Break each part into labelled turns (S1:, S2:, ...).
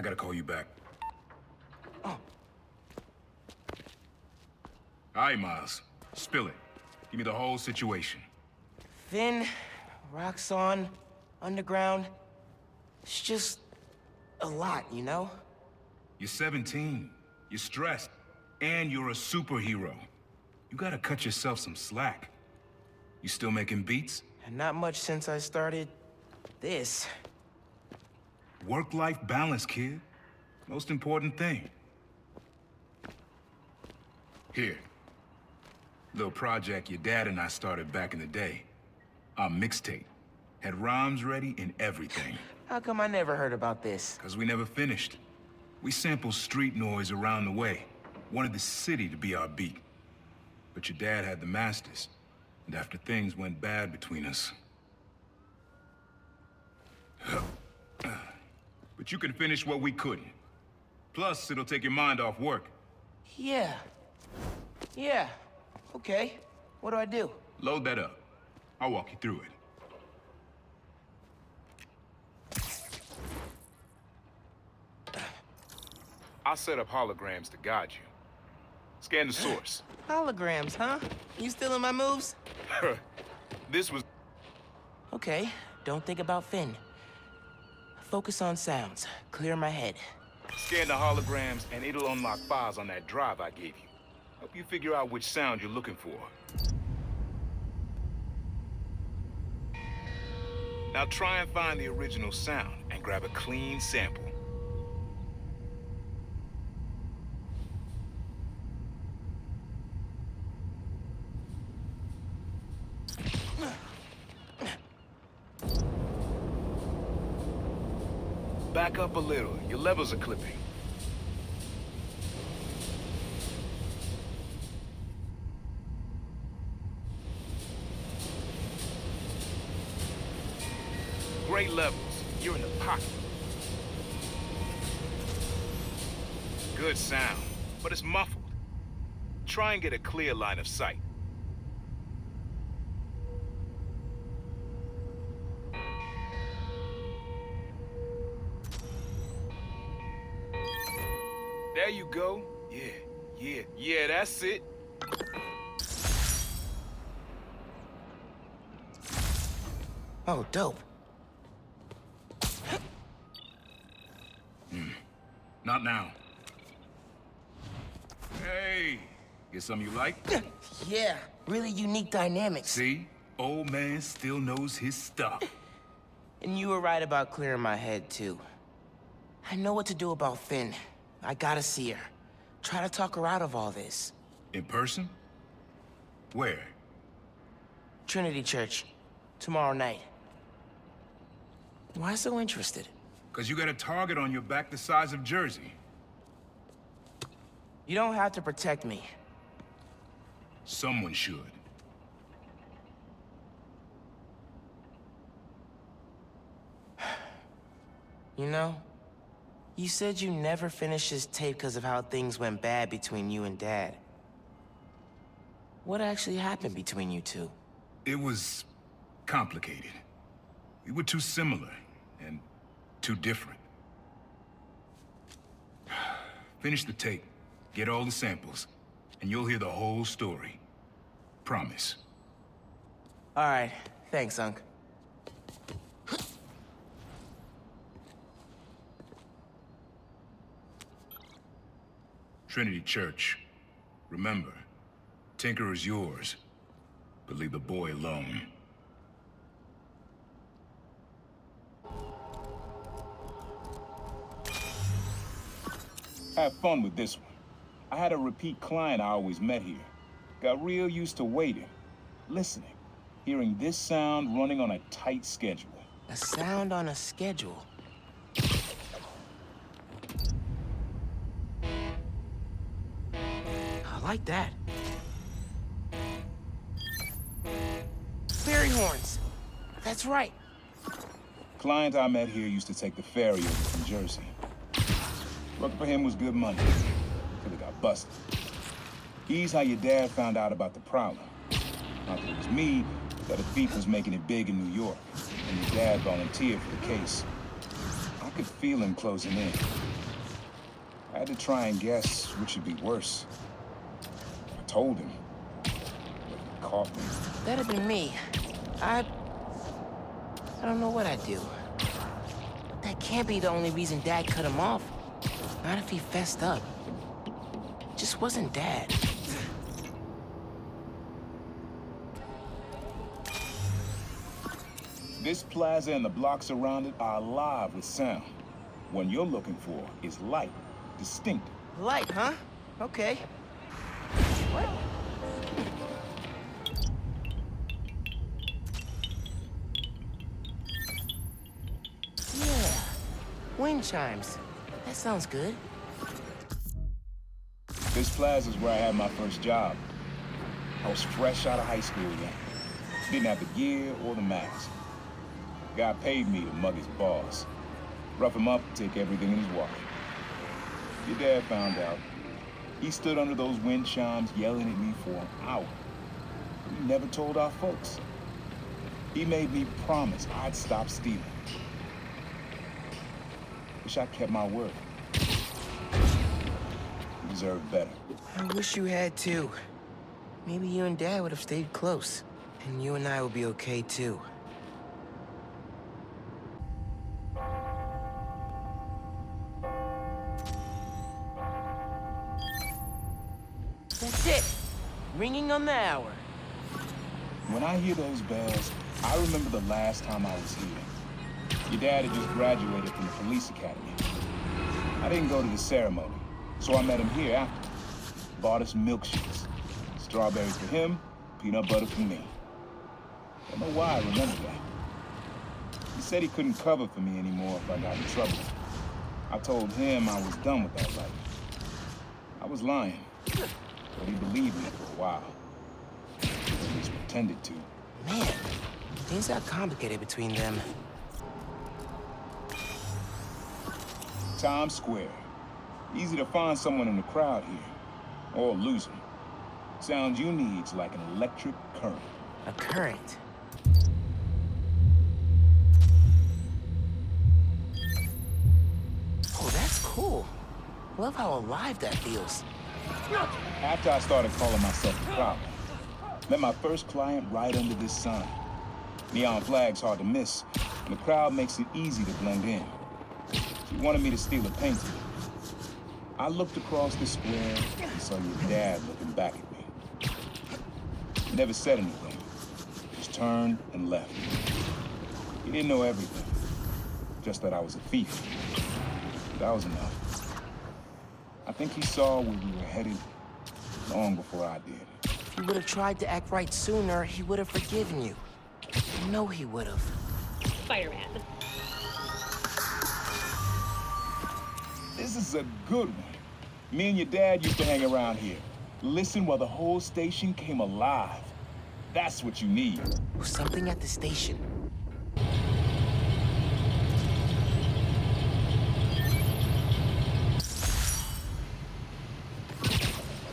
S1: I gotta call you back.
S2: Oh.
S1: All right, Miles. Spill it. Give me the whole situation.
S2: Finn, Roxxon, underground. It's just a lot, you know?
S1: You're 17. You're stressed. And you're a superhero. You gotta cut yourself some slack. You still making beats?
S2: And not much since I started this.
S1: Work-life balance, kid. Most important thing. Here. Little project your dad and I started back in the day. Our mixtape. Had rhymes ready and everything.
S2: How come I never heard about this?
S1: 'Cause we never finished. We sampled street noise around the way. Wanted the city to be our beat. But your dad had the masters. And after things went bad between us... But you can finish what we couldn't. Plus, it'll take your mind off work.
S2: Yeah. Yeah. Okay. What do I do?
S1: Load that up. I'll walk you through it. I'll set up holograms to guide you. Scan the source.
S2: Holograms, huh? You stealing my moves?
S1: This was...
S2: Okay. Don't think about Finn. Focus on sounds. Clear my head.
S1: Scan the holograms and it'll unlock files on that drive I gave you. Help you figure out which sound you're looking for. Now try and find the original sound and grab a clean sample. Back up a little. Your levels are clipping. Great levels. You're in the pocket. Good sound, but it's muffled. Try and get a clear line of sight. There you go. Yeah, that's it.
S2: Oh, dope.
S1: Not now. Hey, get something you like?
S2: Yeah, really unique dynamics.
S1: See? Old man still knows his stuff.
S2: And you were right about clearing my head, too. I know what to do about Finn. I gotta see her. Try to talk her out of all this.
S1: In person? Where?
S2: Trinity Church. Tomorrow night. Why so interested?
S1: 'Cause you got a target on your back the size of Jersey.
S2: You don't have to protect me.
S1: Someone should.
S2: You know, you said you never finished this tape because of how things went bad between you and Dad. What actually happened between you two?
S1: It was complicated. We were too similar and too different. Finish the tape, get all the samples, and you'll hear the whole story. Promise.
S2: All right, thanks, Unc.
S1: Trinity Church. Remember, Tinker is yours, but leave the boy alone. Have fun with this one. I had a repeat client I always met here. Got real used to waiting, listening, hearing this sound running on a tight schedule.
S2: A sound on a schedule. I like that. Fairy horns. That's right.
S1: Client I met here used to take the ferry over from Jersey. Working for him was good money, till he got busted. He's how your dad found out about the problem. Not that it was me, that a thief was making it big in New York, and your dad volunteered for the case. I could feel him closing in. had to try and guess which would be worse. I told him, but he caught me.
S2: That'd been me. I don't know what I'd do. That can't be the only reason Dad cut him off. Not if he fessed up. Just wasn't Dad.
S1: This plaza and the blocks around it are alive with sound. What you're looking for is light, distinct.
S2: Light, huh? Okay. What? Yeah. Wind chimes. That sounds good.
S1: This plaza's where I had my first job. I was fresh out of high school then. Didn't have the gear or the mask. Guy paid me to mug his boss. Rough him up, take everything in his wallet. Your dad found out. He stood under those wind chimes yelling at me for an hour. He never told our folks. He made me promise I'd stop stealing. Wish I kept my word. You deserve better.
S2: I wish you had too. Maybe you and Dad would have stayed close. And you and I would be okay too. That's it. Ringing on the hour.
S1: When I hear those bells, I remember the last time I was here. Your dad had just graduated from the police academy. I didn't go to the ceremony, so I met him here after. Bought us milkshakes. Strawberries for him, peanut butter for me. Don't know why I remember that. He said he couldn't cover for me anymore if I got in trouble. I told him I was done with that life. I was lying, but he believed me for a while. At least pretended to.
S2: Man, things got complicated between them.
S1: Times Square. Easy to find someone in the crowd here. Or lose them. Sound you need's like an electric current.
S2: A current? Oh, that's cool. Love how alive that feels.
S1: After I started calling myself the problem, met my first client right under this sign. Neon flag's hard to miss, and the crowd makes it easy to blend in. She wanted me to steal a painting. I looked across the square and saw your dad looking back at me. He never said anything, just turned and left. He didn't know everything, just that I was a thief. That was enough. I think he saw where we were headed long before I did.
S2: If you would have tried to act right sooner, he would have forgiven you. I know he would have.
S3: Spider-Man.
S1: This is a good one. Me and your dad used to hang around here. Listen while the whole station came alive. That's what you need.
S2: Something at the station.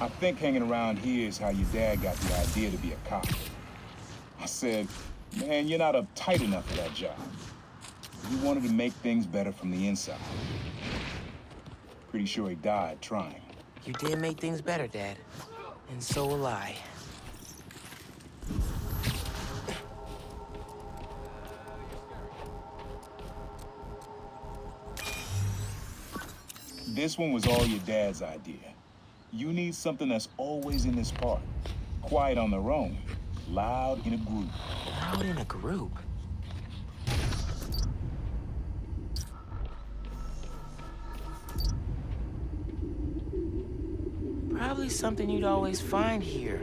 S1: I think hanging around here is how your dad got the idea to be a cop. I said, man, you're not uptight enough for that job. He wanted to make things better from the inside. Pretty sure he died trying.
S2: You did make things better, Dad. And so will I.
S1: This one was all your dad's idea. You need something that's always in this part. Quiet on their own, loud in a group.
S2: Loud in a group? Probably something you'd always find here.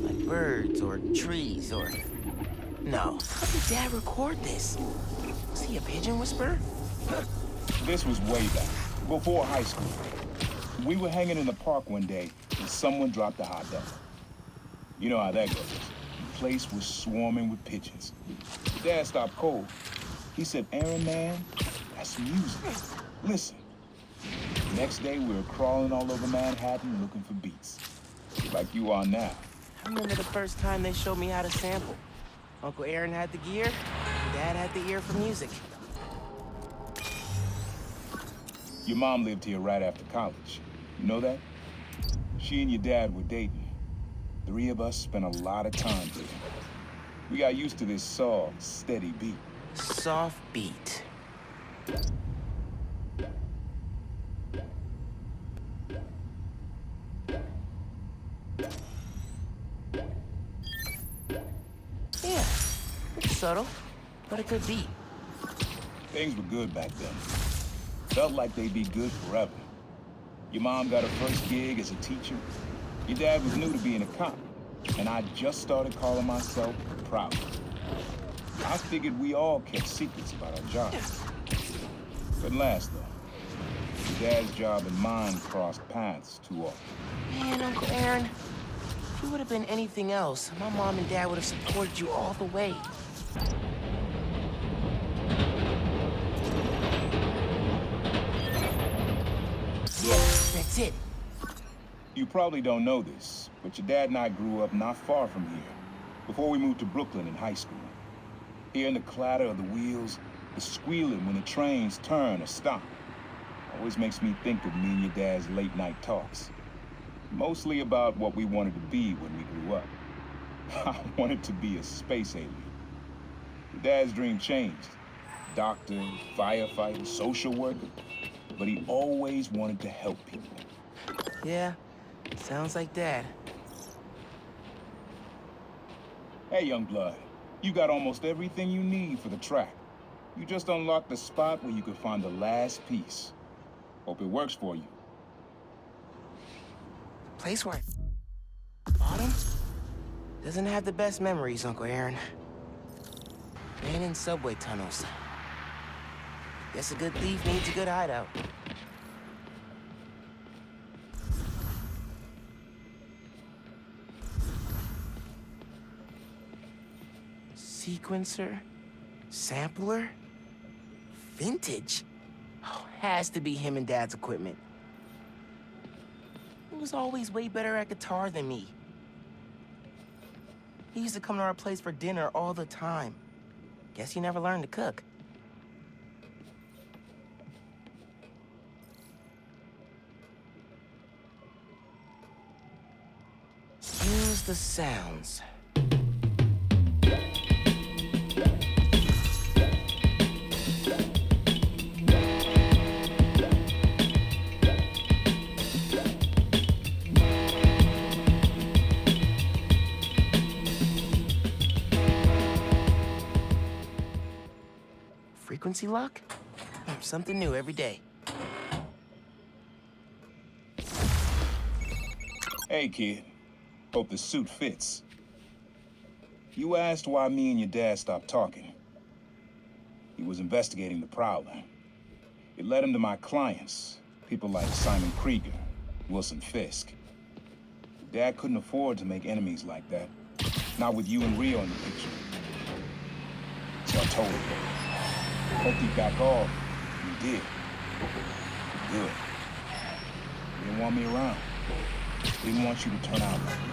S2: Like birds or trees or... No. How did Dad record this? Was he a pigeon whisperer?
S1: This was way back, before high school. We were hanging in the park one day and someone dropped a hot dog. You know how that goes. The place was swarming with pigeons. Dad stopped cold. He said, Aaron, man, that's music. Listen. Next day, we were crawling all over Manhattan looking for beats. Like you are now.
S2: I remember the first time they showed me how to sample. Uncle Aaron had the gear, Dad had the ear for music.
S1: Your mom lived here right after college. You know that? She and your dad were dating. 3 of us spent a lot of time here. We got used to this soft, steady beat.
S2: Soft beat. Yeah, it's subtle, but a good beat.
S1: Things were good back then. Felt like they'd be good forever. Your mom got her first gig as a teacher. Your dad was new to being a cop, and I just started calling myself proud. I figured we all kept secrets about our jobs. Couldn't last, though. Your dad's job and mine crossed paths too often.
S2: Man, Uncle Aaron, if you would have been anything else, my mom and dad would have supported you all the way. Yeah, that's it.
S1: You probably don't know this, but your dad and I grew up not far from here, before we moved to Brooklyn in high school. Hearing the clatter of the wheels, the squealing when the trains turn or stop, always makes me think of me and your dad's late-night talks. Mostly about what we wanted to be when we grew up. I wanted to be a space alien. Your dad's dream changed. Doctor, firefighter, social worker. But he always wanted to help people.
S2: Yeah, sounds like Dad.
S1: Hey, young blood. You got almost everything you need for the track. You just unlocked the spot where you could find the last piece. Hope it works for you.
S2: Place where I bought him doesn't have the best memories, Uncle Aaron. Man in subway tunnels. Guess a good thief needs a good hideout. Sequencer? Sampler? Vintage? Oh, has to be him and Dad's equipment. He was always way better at guitar than me. He used to come to our place for dinner all the time. Guess he never learned to cook. Use the sounds. Frequency lock? Something new every day.
S1: Hey, kid. Hope the suit fits. You asked why me and your dad stopped talking. He was investigating the Prowler. It led him to my clients, people like Simon Krieger, Wilson Fisk. Dad couldn't afford to make enemies like that. Not with you and Rio in the picture. So I told him. Hoped he'd back off. He did. Good. He didn't want me around. Didn't want you to turn out like me.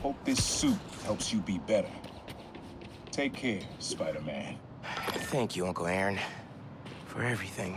S1: Hope this suit helps you be better. Take care, Spider-Man.
S2: Thank you, Uncle Aaron, for everything.